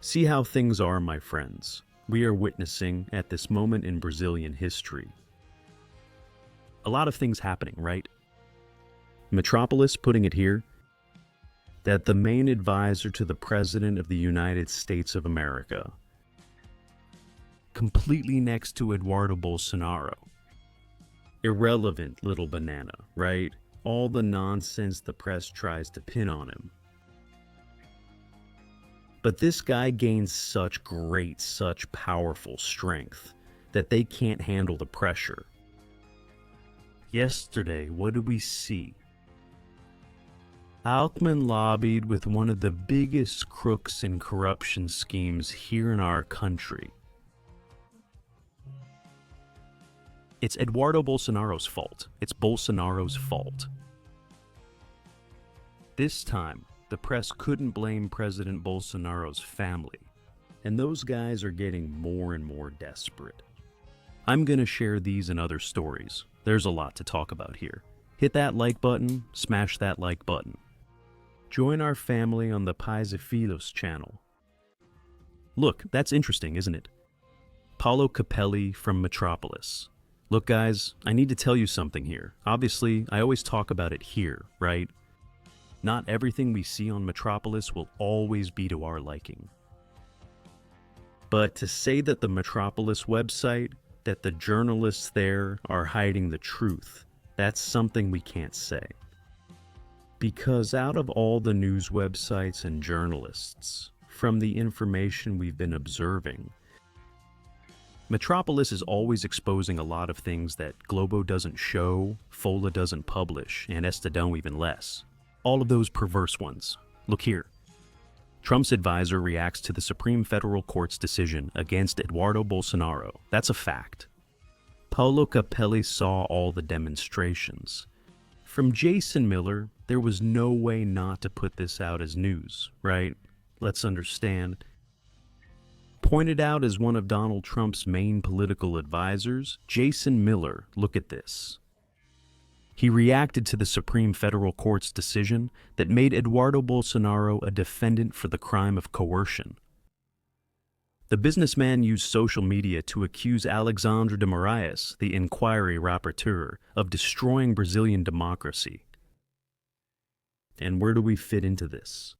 See how things are, my friends. We are witnessing, at this moment in Brazilian history, a lot of things happening, right? Metrópolis putting it here, that the main advisor to the President of the United States of America, completely next to Eduardo Bolsonaro, irrelevant little banana, right? All the nonsense the press tries to pin on him. But this guy gains such powerful strength that they can't handle the pressure. Yesterday, what did we see? Alckmin lobbied with one of the biggest crooks in corruption schemes here in our country. It's Eduardo Bolsonaro's fault. It's Bolsonaro's fault. This time, the press couldn't blame President Bolsonaro's family, and those guys are getting more and more desperate. I'm gonna share these and other stories. There's a lot to talk about here. Hit that like button, smash that like button. Join our family on the Pais e Filhos channel. Look, that's interesting, isn't it? Paulo Capelli from Metrópolis. Look guys, I need to tell you something here. Obviously, I always talk about it here, right? Not everything we see on Metrópolis will always be to our liking. But to say that the Metrópolis website, that the journalists there are hiding the truth, that's something we can't say. Because out of all the news websites and journalists, from the information we've been observing, Metrópolis is always exposing a lot of things that Globo doesn't show, Folha doesn't publish, and Estadão even less. All of those perverse ones. Look here. Trump's advisor reacts to the Supreme Federal Court's decision against Eduardo Bolsonaro. That's a fact. Paulo Capelli saw all the demonstrations. From Jason Miller, there was no way not to put this out as news, right? Let's understand. Pointed out as one of Donald Trump's main political advisors, Jason Miller, look at this. He reacted to the Supreme Federal Court's decision that made Eduardo Bolsonaro a defendant for the crime of coercion. The businessman used social media to accuse Alexandre de Moraes, the inquiry rapporteur, of destroying Brazilian democracy. And where do we fit into this?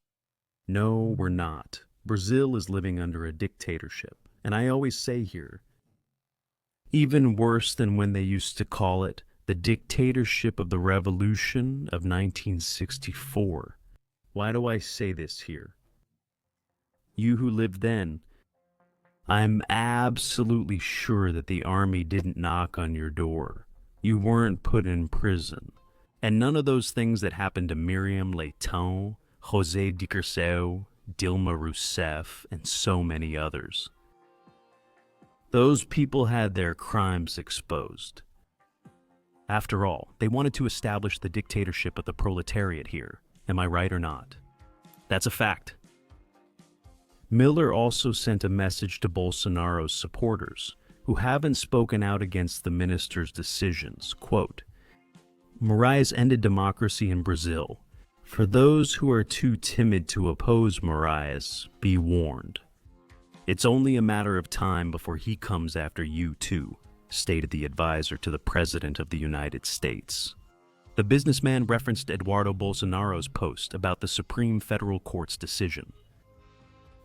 No, we're not. Brazil is living under a dictatorship, and I always say here, even worse than when they used to call it the dictatorship of the revolution of 1964. Why do I say this here? You who lived then, I'm absolutely sure that the army didn't knock on your door. You weren't put in prison. And none of those things that happened to Miriam Leitão, José Dirceu, Dilma Rousseff, and so many others. Those people had their crimes exposed. After all, they wanted to establish the dictatorship of the proletariat here. Am I right or not? That's a fact. Miller also sent a message to Bolsonaro's supporters, who haven't spoken out against the minister's decisions. Quote, Moraes ended democracy in Brazil. For those who are too timid to oppose Moraes, be warned. It's only a matter of time before he comes after you too, stated the advisor to the President of the United States. The businessman referenced Eduardo Bolsonaro's post about the Supreme Federal Court's decision.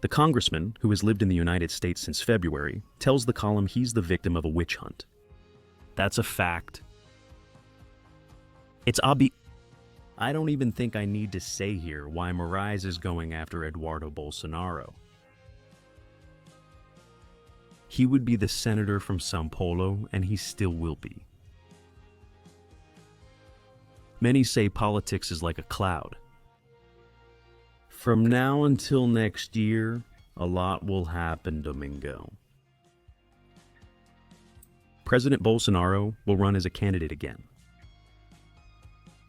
The congressman, who has lived in the United States since February, tells the column he's the victim of a witch hunt. That's a fact. It's obvious. I don't even think I need to say here why Moraes is going after Eduardo Bolsonaro. He would be the senator from São Paulo, and he still will be. Many say politics is like a cloud. From now until next year, a lot will happen, Domingo. President Bolsonaro will run as a candidate again.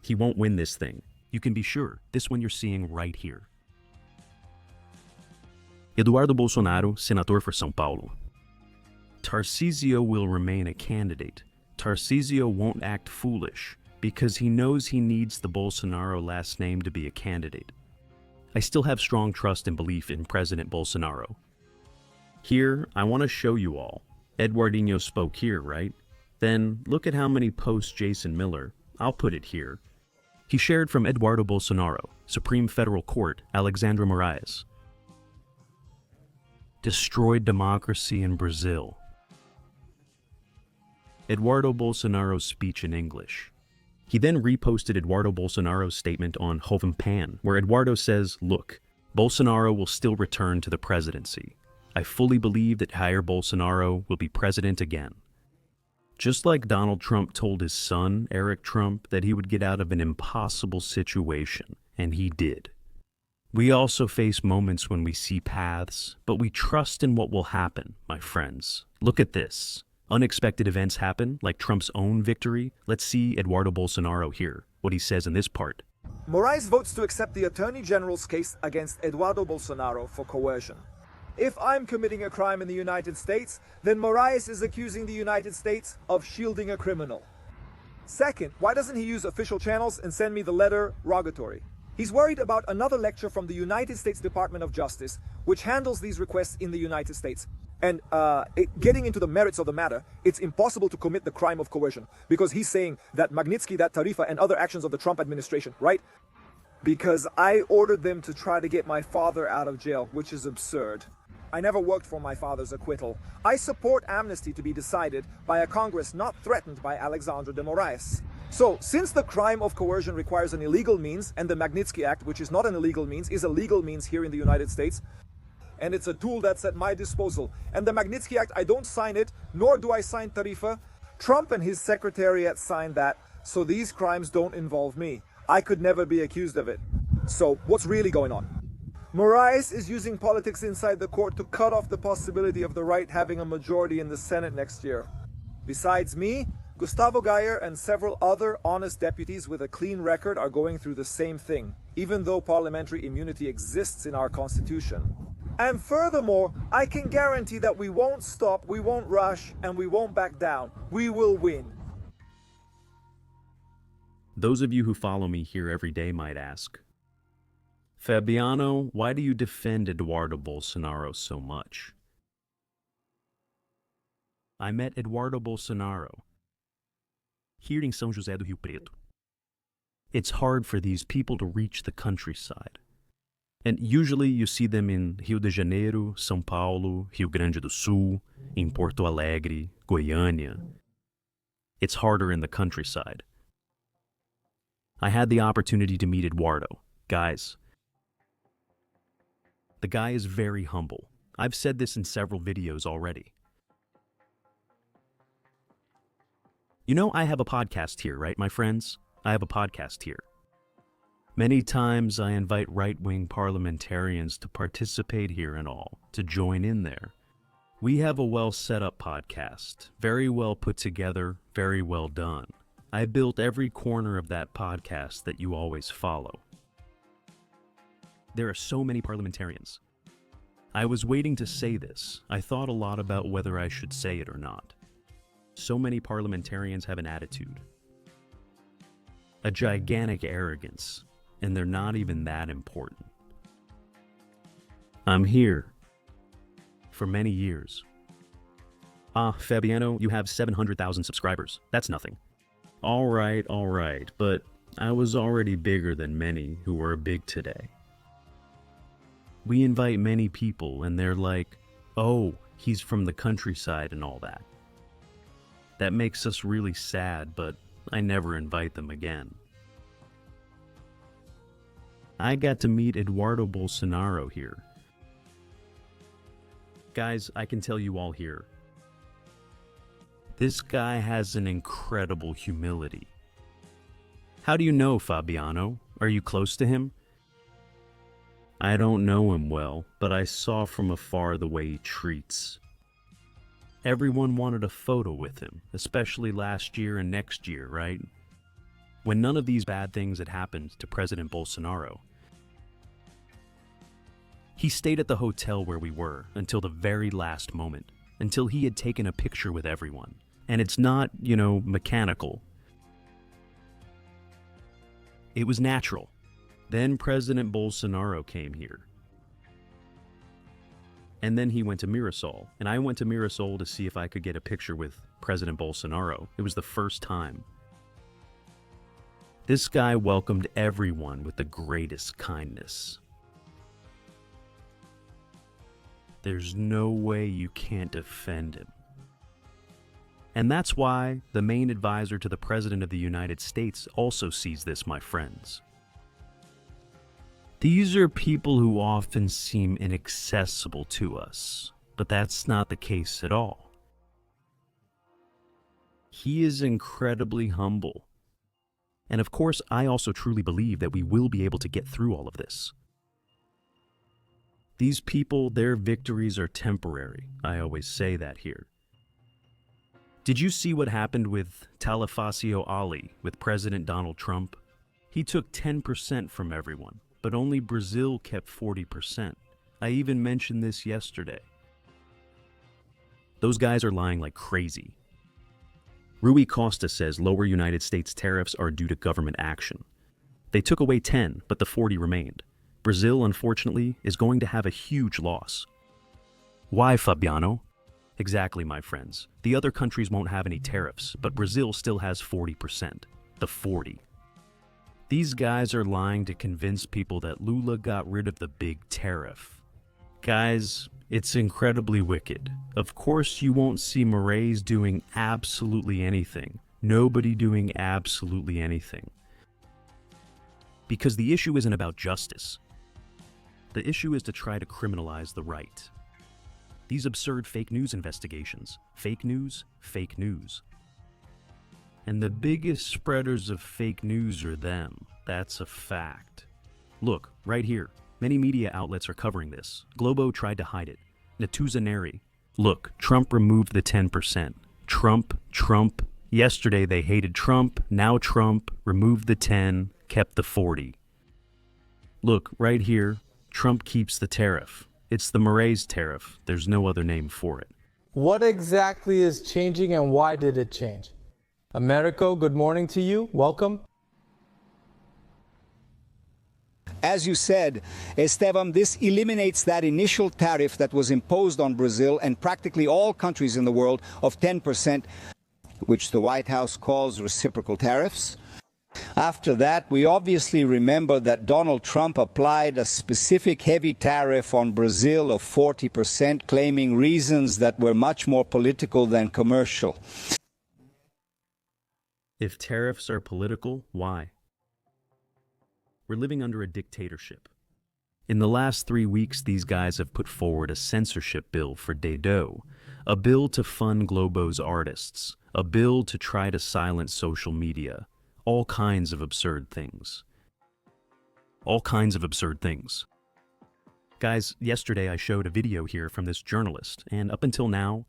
He won't win this thing. You can be sure. This one you're seeing right here. Eduardo Bolsonaro, senator for São Paulo. Tarcísio will remain a candidate. Tarcísio won't act foolish because he knows he needs the Bolsonaro last name to be a candidate. I still have strong trust and belief in President Bolsonaro. Here, I want to show you all. Eduardinho spoke here, right? Then look at how many posts Jason Miller, I'll put it here. He shared from Eduardo Bolsonaro, Supreme Federal Court, Alexandre Moraes. Destroyed democracy in Brazil. Eduardo Bolsonaro's speech in English. He then reposted Eduardo Bolsonaro's statement on Jovem Pan, where Eduardo says, look, Bolsonaro will still return to the presidency. I fully believe that Jair Bolsonaro will be president again. Just like Donald Trump told his son, Eric Trump, that he would get out of an impossible situation, and he did. We also face moments when we see paths, but we trust in what will happen, my friends. Look at this. Unexpected events happen, like Trump's own victory. Let's see Eduardo Bolsonaro here, what he says in this part. Moraes votes to accept the Attorney General's case against Eduardo Bolsonaro for coercion. If I'm committing a crime in the United States, then Moraes is accusing the United States of shielding a criminal. Second, why doesn't he use official channels and send me the letter rogatory? He's worried about another lecture from the United States Department of Justice, which handles these requests in the United States. And getting into the merits of the matter, it's impossible to commit the crime of coercion, because he's saying that Magnitsky, that Tariffs, and other actions of the Trump administration, right? Because I ordered them to try to get my father out of jail, which is absurd. I never worked for my father's acquittal. I support amnesty to be decided by a Congress not threatened by Alexandre de Moraes. So, since the crime of coercion requires an illegal means, and the Magnitsky Act, which is not an illegal means, is a legal means here in the United States, and it's a tool that's at my disposal. And the Magnitsky Act, I don't sign it, nor do I sign Tariffs. Trump and his secretariat signed that, so these crimes don't involve me. I could never be accused of it. So, what's really going on? Moraes is using politics inside the court to cut off the possibility of the right having a majority in the Senate next year. Besides me, Gustavo Gayer and several other honest deputies with a clean record are going through the same thing, even though parliamentary immunity exists in our Constitution. And furthermore, I can guarantee that we won't stop, we won't rush, and we won't back down. We will win. Those of you who follow me here every day might ask, Fabiano, why do you defend Eduardo Bolsonaro so much? I met Eduardo Bolsonaro here in São José do Rio Preto. It's hard for these people to reach the countryside. And usually you see them in Rio de Janeiro, São Paulo, Rio Grande do Sul, in Porto Alegre, Goiânia. It's harder in the countryside. I had the opportunity to meet Eduardo. Guys, the guy is very humble. I've said this in several videos already. You know, I have a podcast here, right, my friends? I have a podcast here. Many times I invite right-wing parliamentarians to participate here and all, to join in there. We have a well-set-up podcast, very well put together, very well done. I built every corner of that podcast that you always follow. There are so many parliamentarians. I was waiting to say this. I thought a lot about whether I should say it or not. So many parliamentarians have an attitude. A gigantic arrogance. And they're not even that important. I'm here for many years. Fabiano, you have 700,000 subscribers. That's nothing. All right, but I was already bigger than many who are big today. We invite many people and they're like, oh, he's from the countryside and all that. That makes us really sad, but I never invite them again. I got to meet Eduardo Bolsonaro here. Guys, I can tell you all here. This guy has an incredible humility. How do you know Fabiano? Are you close to him? I don't know him well, but I saw from afar the way he treats. Everyone wanted a photo with him, especially last year and next year, right? When none of these bad things had happened to President Bolsonaro. He stayed at the hotel where we were until the very last moment, until he had taken a picture with everyone. And it's not, mechanical. It was natural. Then President Bolsonaro came here. And then he went to Mirasol, and I went to Mirasol to see if I could get a picture with President Bolsonaro. It was the first time. This guy welcomed everyone with the greatest kindness. There's no way you can't defend him. And that's why the main advisor to the President of the United States also sees this, my friends. These are people who often seem inaccessible to us, but that's not the case at all. He is incredibly humble. And of course, I also truly believe that we will be able to get through all of this. These people, their victories are temporary. I always say that here. Did you see what happened with Talifacio Ali with President Donald Trump? He took 10% from everyone, but only Brazil kept 40%. I even mentioned this yesterday. Those guys are lying like crazy. Rui Costa says lower United States tariffs are due to government action. They took away 10, but the 40 remained. Brazil, unfortunately, is going to have a huge loss. Why, Fabiano? Exactly, my friends. The other countries won't have any tariffs, but Brazil still has 40%. The 40. These guys are lying to convince people that Lula got rid of the big tariff. Guys, it's incredibly wicked. Of course, you won't see Moraes doing absolutely anything. Nobody doing absolutely anything. Because the issue isn't about justice. The issue is to try to criminalize the right. These absurd fake news investigations. Fake news, fake news. And the biggest spreaders of fake news are them. That's a fact. Look, right here. Many media outlets are covering this. Globo tried to hide it. Netuzaneri. Look, Trump removed the 10%. Trump. Yesterday they hated Trump. Now Trump removed the 10, kept the 40. Look, right here. Trump keeps the tariff. It's the Moraes tariff. There's no other name for it. What exactly is changing and why did it change? Americo, good morning to you. Welcome. As you said, Esteban, this eliminates that initial tariff that was imposed on Brazil and practically all countries in the world of 10%, which the White House calls reciprocal tariffs. After that, we obviously remember that Donald Trump applied a specific heavy tariff on Brazil of 40%, claiming reasons that were much more political than commercial. If tariffs are political, why? We're living under a dictatorship. In the last 3 weeks, these guys have put forward a censorship bill for Dedo, a bill to fund Globo's artists, a bill to try to silence social media, all kinds of absurd things. All kinds of absurd things. Guys, yesterday I showed a video here from this journalist, and up until now,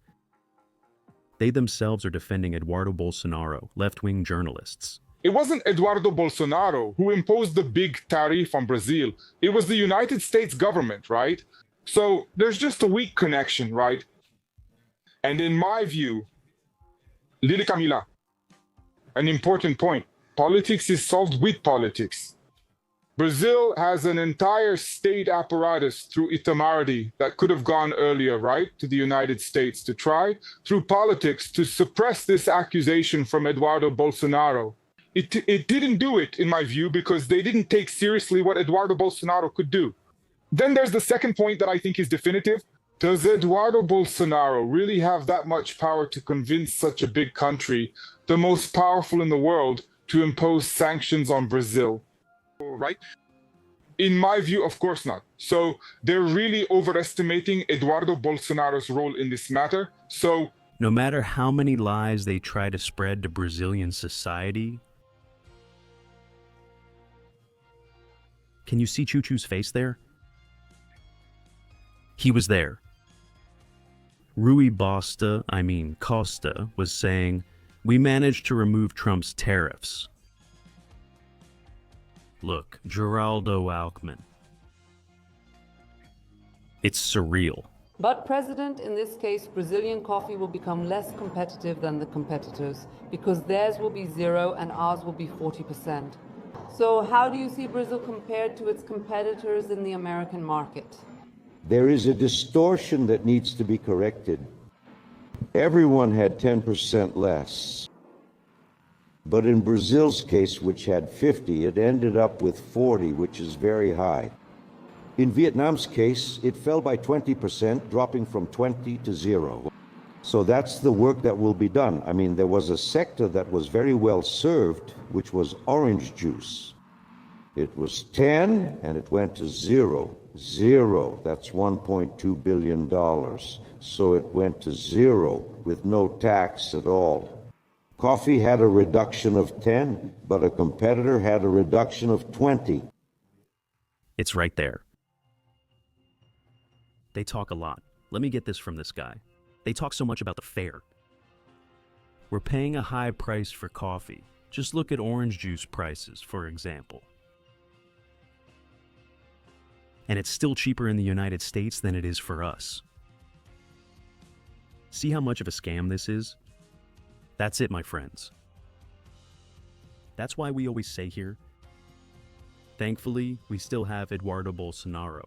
they themselves are defending Eduardo Bolsonaro, left-wing journalists. It wasn't Eduardo Bolsonaro who imposed the big tariff on Brazil. It was the United States government, right? So there's just a weak connection, right? And in my view, Lili Camila, an important point. Politics is solved with politics. Brazil has an entire state apparatus through Itamaraty that could have gone earlier, right, to the United States to try, through politics, to suppress this accusation from Eduardo Bolsonaro. It didn't do it, in my view, because they didn't take seriously what Eduardo Bolsonaro could do. Then there's the second point that I think is definitive. Does Eduardo Bolsonaro really have that much power to convince such a big country, the most powerful in the world, to impose sanctions on Brazil? Right? In my view, of course not. So they're really overestimating Eduardo Bolsonaro's role in this matter. So no matter how many lies they try to spread to Brazilian society, can you see Chuchu's face there? He was there. Rui Costa was saying, "We managed to remove Trump's tariffs." Look, Geraldo Alckmin. It's surreal. But, President, in this case, Brazilian coffee will become less competitive than the competitors because theirs will be 0 and ours will be 40%. So how do you see Brazil compared to its competitors in the American market? There is a distortion that needs to be corrected. Everyone had 10% less. But in Brazil's case, which had 50, it ended up with 40, which is very high. In Vietnam's case, it fell by 20%, dropping from 20 to 0. So that's the work that will be done. I mean, there was a sector that was very well served, which was orange juice. It was 10 and it went to 0. 0, that's $1.2 billion. So it went to 0 with no tax at all. Coffee had a reduction of 10, but a competitor had a reduction of 20. It's right there. They talk a lot. Let me get this from this guy. They talk so much about the fair. We're paying a high price for coffee. Just look at orange juice prices, for example. And it's still cheaper in the United States than it is for us. See how much of a scam this is? That's it, my friends. That's why we always say here, thankfully, we still have Eduardo Bolsonaro.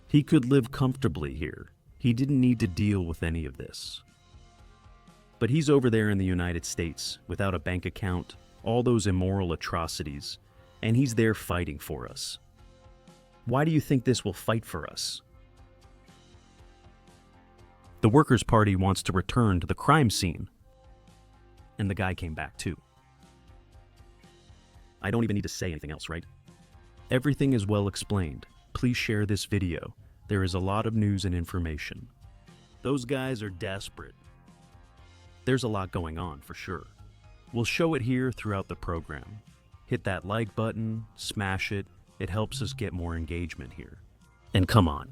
He could live comfortably here. He didn't need to deal with any of this. But he's over there in the United States, without a bank account, all those immoral atrocities, and he's there fighting for us. Why do you think this will fight for us? The Workers' Party wants to return to the crime scene. And the guy came back too. I don't even need to say anything else, right? Everything is well explained. Please share this video. There is a lot of news and information. Those guys are desperate. There's a lot going on, for sure. We'll show it here throughout the program. Hit that like button, smash it. It helps us get more engagement here. And come on.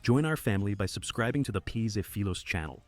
Join our family by subscribing to the P's e Filos channel.